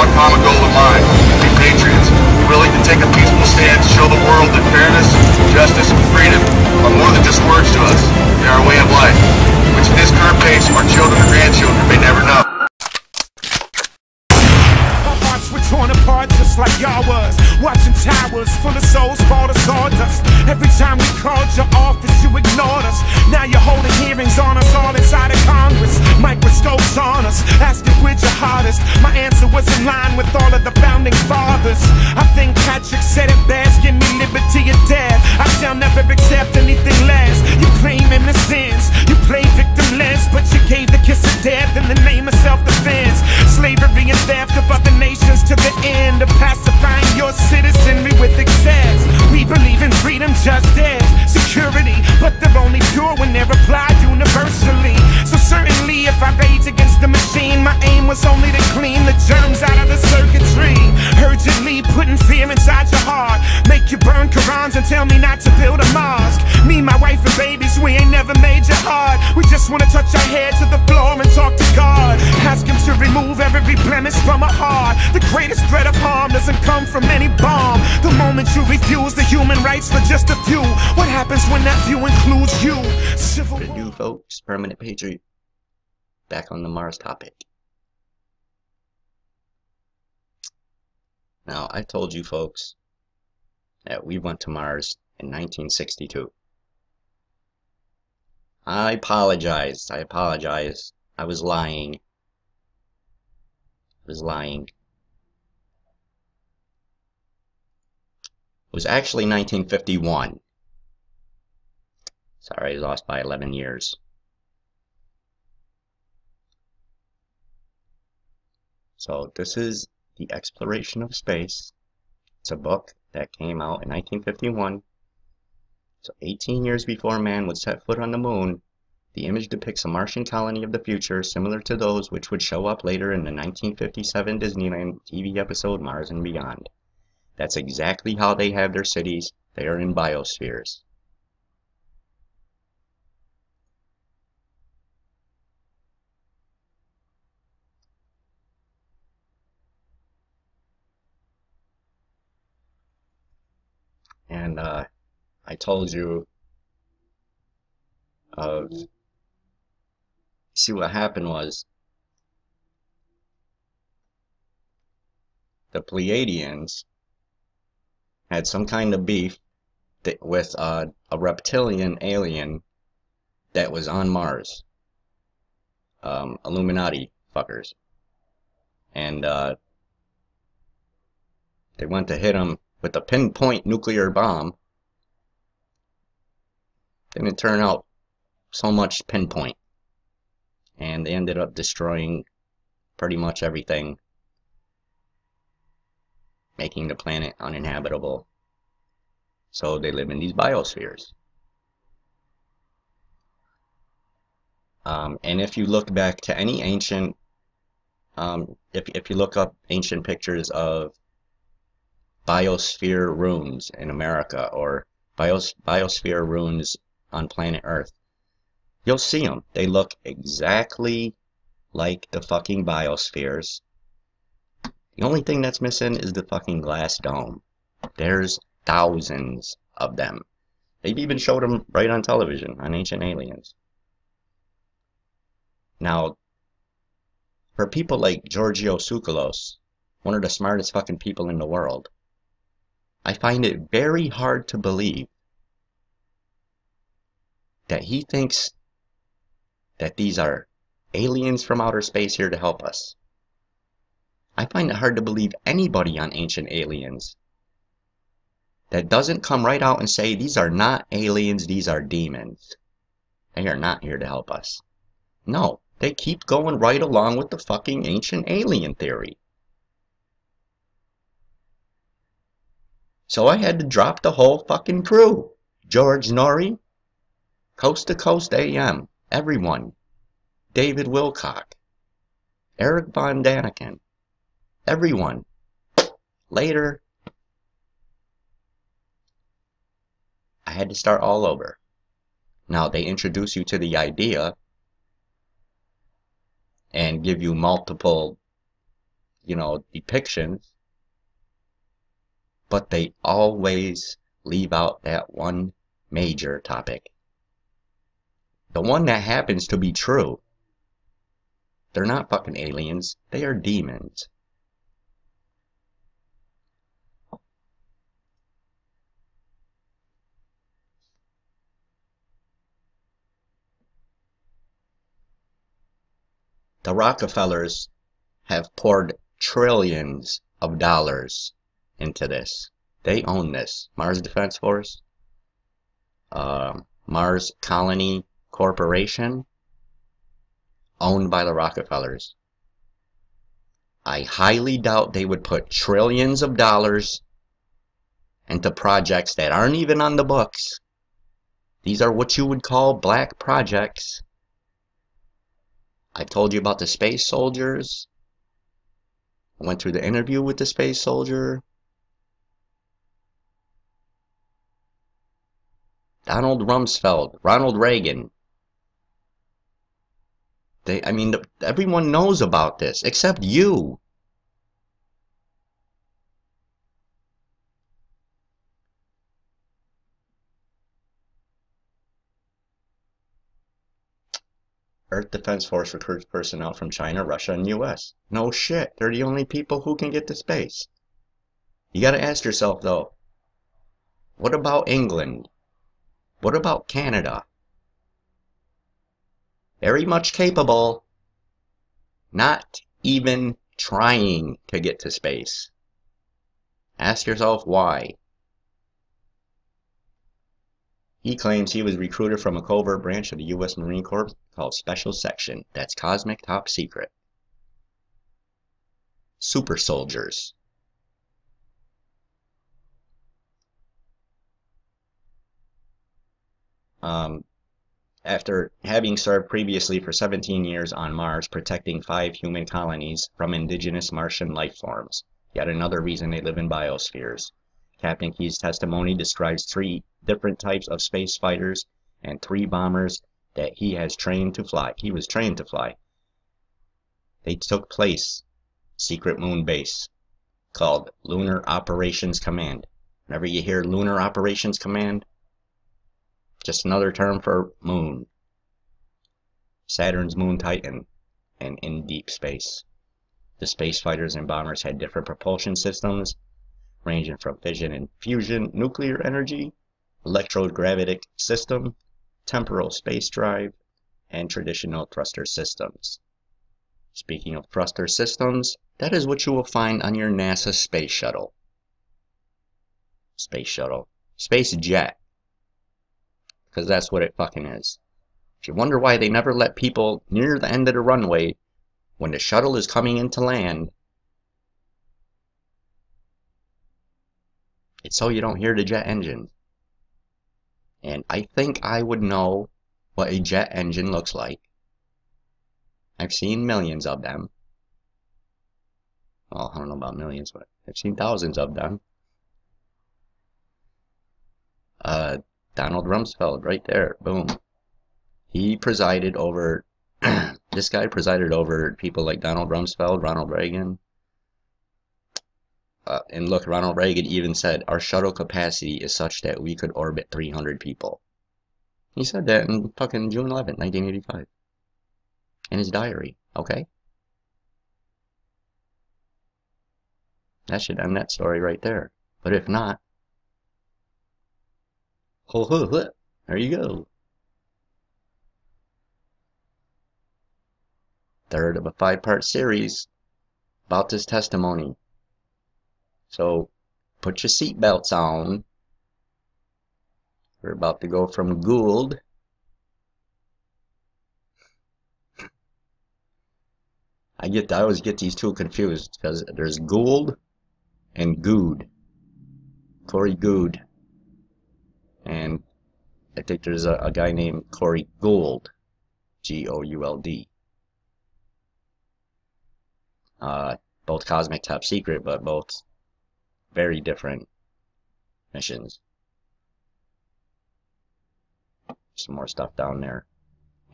one common goal in mind: be patriots, willing to take a peaceful stand to show the world that fairness, justice, and freedom are more than just words to us. They are a way of life, which at this current pace our children and grandchildren may never know. We're torn apart just like y'all was, watching towers full of souls fall to sawdust. Every time we called your office, you ignored us. Now you're holding hearings on us all inside of Congress. Microscopes on us, asking which your hardest. My answer was in line with all of the founding fathers. I think Patrick said it best: give me liberty or death. I shall never accept anything less. You claim innocence, you play victimless, but you gave the kiss of death in the name of self-defense. Slavery and theft of other nations to the end of pacifying your citizenry with excess. We believe in freedom, justice, security, but they're only pure when they're applied universally. So certainly if I rage against the machine, my aim was only to clean the germs out of the circuitry. Urgently putting fear inside your heart, make you burn Qurans and tell me not to build a mosque. Me, my wife and babies, we ain't never made you hard. We just wanna touch our head to the floor and talk to God. Ask him to remove every blemish from our heart. The greatest threat of harm doesn't come from any bomb. The moment you refuse the human rights for just a few, what happens when that few includes you? Civil For you folks, Permanent Patriot, back on the Mars topic. Now, I told you folks that we went to Mars in 1962. I apologize. I was lying. It was actually 1951. Sorry, I lost by 11 years. So this is The Exploration of Space. It's a book that came out in 1951. So 18 years before man would set foot on the moon. The image depicts a Martian colony of the future, similar to those which would show up later in the 1957 Disneyland TV episode Mars and Beyond. That's exactly how they have their cities. They are in biospheres. And I told you see what happened was the Pleiadians had some kind of beef with a reptilian alien that was on Mars. Illuminati fuckers. And they went to hit him with a pinpoint nuclear bomb. Didn't turn out so much pinpoint. And they ended up destroying pretty much everything, making the planet uninhabitable. So they live in these biospheres. And if you look back to any ancient, if you look up ancient pictures of biosphere ruins in America or biosphere ruins on planet Earth, you'll see them. They look exactly like the fucking biospheres. The only thing that's missing is the fucking glass dome. There's thousands of them. They've even showed them right on television on Ancient Aliens. Now, for people like Giorgio Tsoukalos, one of the smartest fucking people in the world, I find it very hard to believe that he thinks that these are aliens from outer space here to help us. I find it hard to believe anybody on Ancient Aliens that doesn't come right out and say, these are not aliens, these are demons. They are not here to help us. No, they keep going right along with the fucking ancient alien theory. So I had to drop the whole fucking crew. George Norrie, Coast to Coast AM, everyone. David Wilcock, Eric Von Daniken, everyone. Later, I had to start all over. Now they introduce you to the idea and give you multiple you know, depictions, but they always leave out that one major topic. The one that happens to be true. They're not fucking aliens. They are demons. The Rockefellers have poured trillions of dollars into this. They own this. Mars Defense Force, Mars Colony Corporation, owned by the Rockefellers. I highly doubt they would put trillions of dollars into projects that aren't even on the books. These are what you would call black projects. I told you about the space soldiers. I went through the interview with the space soldier. Donald Rumsfeld, Ronald Reagan. I mean, everyone knows about this, except you. Earth Defense Force recruits personnel from China, Russia, and US. No shit, they're the only people who can get to space. You gotta ask yourself, though, what about England? What about Canada? Very much capable, not even trying to get to space. Ask yourself why. He claims he was recruited from a covert branch of the U.S. Marine Corps called Special Section. That's cosmic top secret. Super soldiers. After having served previously for 17 years on Mars, protecting 5 human colonies from indigenous Martian life forms. Yet another reason they live in biospheres. Captain Key's testimony describes 3 different types of space fighters and 3 bombers that he has trained to fly. He was trained to fly. They took place secret moon base called Lunar Operations Command. Whenever you hear Lunar Operations Command, just another term for moon. Saturn's moon Titan, and in deep space. The space fighters and bombers had different propulsion systems, ranging from fission and fusion nuclear energy, electrogravitic system, temporal space drive, and traditional thruster systems. Speaking of thruster systems, that is what you will find on your NASA space shuttle. Space shuttle. Space jet. Because that's what it fucking is. If you wonder why they never let people near the end of the runway when the shuttle is coming into land, it's so you don't hear the jet engine. And I think I would know what a jet engine looks like. I've seen millions of them. Well, I don't know about millions, but I've seen thousands of them. Donald Rumsfeld, right there, boom. He presided over, this guy presided over people like Donald Rumsfeld, Ronald Reagan. And look, Ronald Reagan even said, our shuttle capacity is such that we could orbit 300 people. He said that in fucking June 11th, 1985. In his diary, okay? That should end that story right there. But if not, there you go. Third of a 5-part series about this testimony. So, put your seatbelts on. We're about to go from Gould I always get these two confused because there's Gould and Good. Corey Good. And I think there's a guy named Corey Gould. Gould. Both Cosmic Top Secret, but both very different missions. Some more stuff down there.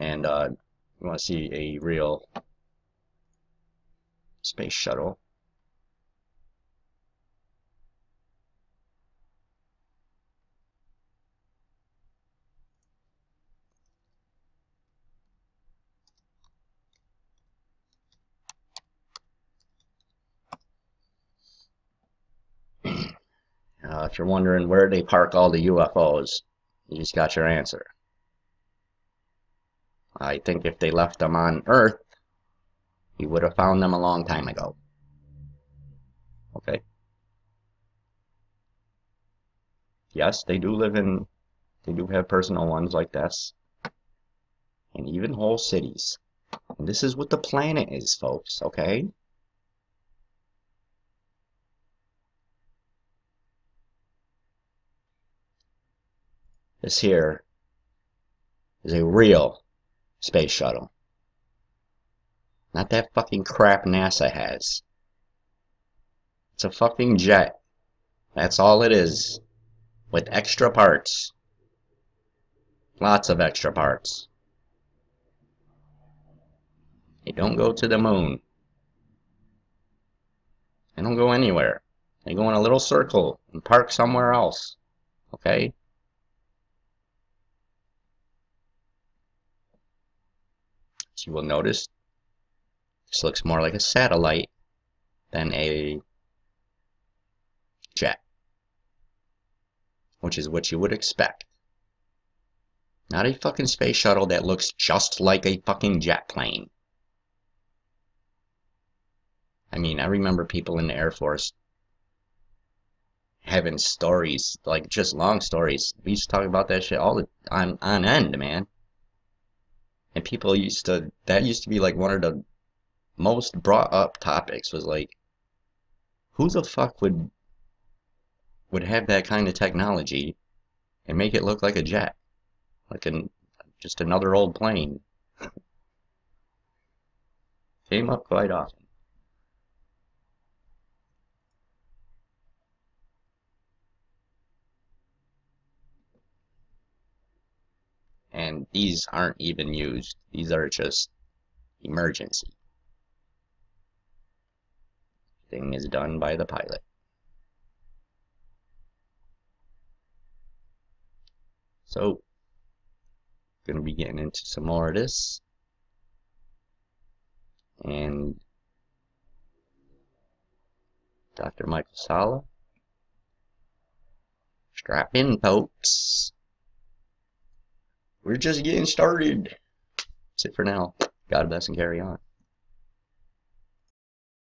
And you want to see a real space shuttle. if you're wondering where they park all the UFOs, you just got your answer. I think if they left them on Earth, you would have found them a long time ago. Okay? Yes, they do have personal ones like this. And even whole cities. And this is what the planet is, folks, okay? This here is a real space shuttle. Not that fucking crap NASA has. It's a fucking jet. That's all it is. With extra parts. Lots of extra parts. They don't go to the moon. They don't go anywhere. They go in a little circle and park somewhere else. Okay? As you will notice, this looks more like a satellite than a jet. Which is what you would expect. Not a fucking space shuttle that looks just like a fucking jet plane. I mean, I remember people in the Air Force having stories, like just long stories. We used to talk about that shit all the on end, man. And people that used to be like one of the most brought up topics, was like, who the fuck would have that kind of technology and make it look like a jet? Like just another old plane. Came up quite often. And these aren't even used. These are just emergency. Thing is done by the pilot. So, gonna be getting into some more of this. And Dr. Michael Salla. Strap in, folks. We're just getting started. That's it for now. God bless and carry on.